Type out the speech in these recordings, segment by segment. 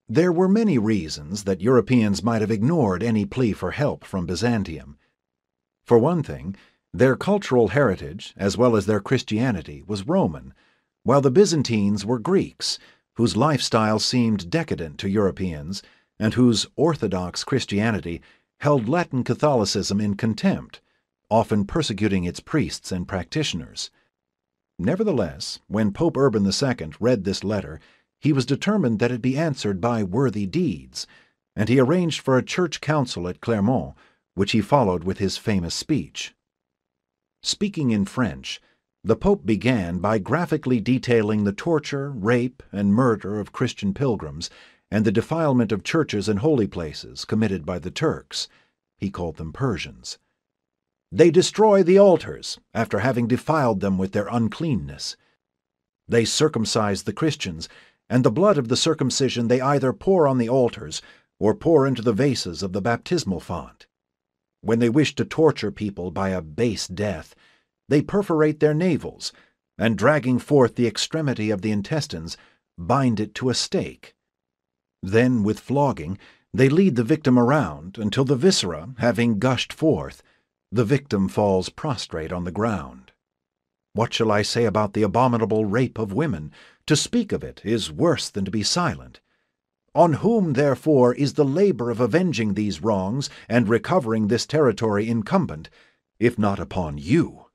There were many reasons that Europeans might have ignored any plea for help from Byzantium. For one thing, their cultural heritage, as well as their Christianity, was Roman, while the Byzantines were Greeks, whose lifestyle seemed decadent to Europeans, and whose Orthodox Christianity held Latin Catholicism in contempt, often persecuting its priests and practitioners. Nevertheless, when Pope Urban II read this letter, he was determined that it be answered by worthy deeds, and he arranged for a church council at Clermont, which he followed with his famous speech. Speaking in French, the Pope began by graphically detailing the torture, rape, and murder of Christian pilgrims and the defilement of churches and holy places committed by the Turks. He called them Persians. They destroy the altars after having defiled them with their uncleanness. They circumcise the Christians, and the blood of the circumcision they either pour on the altars or pour into the vases of the baptismal font. When they wish to torture people by a base death, they perforate their navels, and dragging forth the extremity of the intestines, bind it to a stake. Then, with flogging, they lead the victim around until the viscera, having gushed forth, the victim falls prostrate on the ground. What shall I say about the abominable rape of women? To speak of it is worse than to be silent. On whom, therefore, is the labor of avenging these wrongs and recovering this territory incumbent, if not upon you?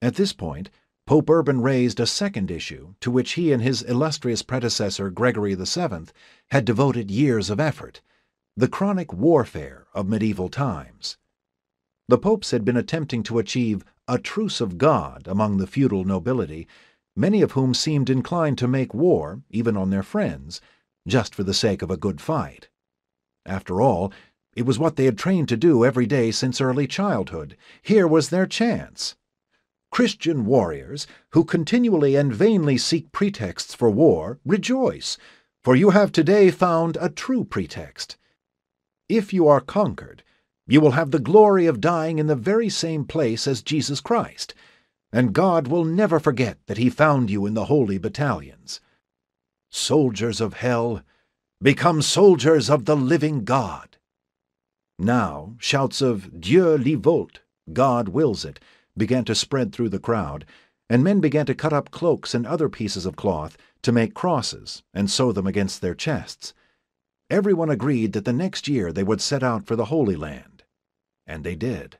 At this point, Pope Urban raised a second issue to which he and his illustrious predecessor Gregory VII had devoted years of effort: the chronic warfare of medieval times. The popes had been attempting to achieve a truce of God among the feudal nobility, many of whom seemed inclined to make war, even on their friends, just for the sake of a good fight. After all, it was what they had trained to do every day since early childhood. Here was their chance. Christian warriors, who continually and vainly seek pretexts for war, rejoice, for you have today found a true pretext. If you are conquered, you will have the glory of dying in the very same place as Jesus Christ, and God will never forget that he found you in the holy battalions. Soldiers of hell, become soldiers of the living God. Now shouts of Dieu le veut, God wills it, began to spread through the crowd, and men began to cut up cloaks and other pieces of cloth to make crosses and sew them against their chests. Everyone agreed that the next year they would set out for the Holy Land. And they did.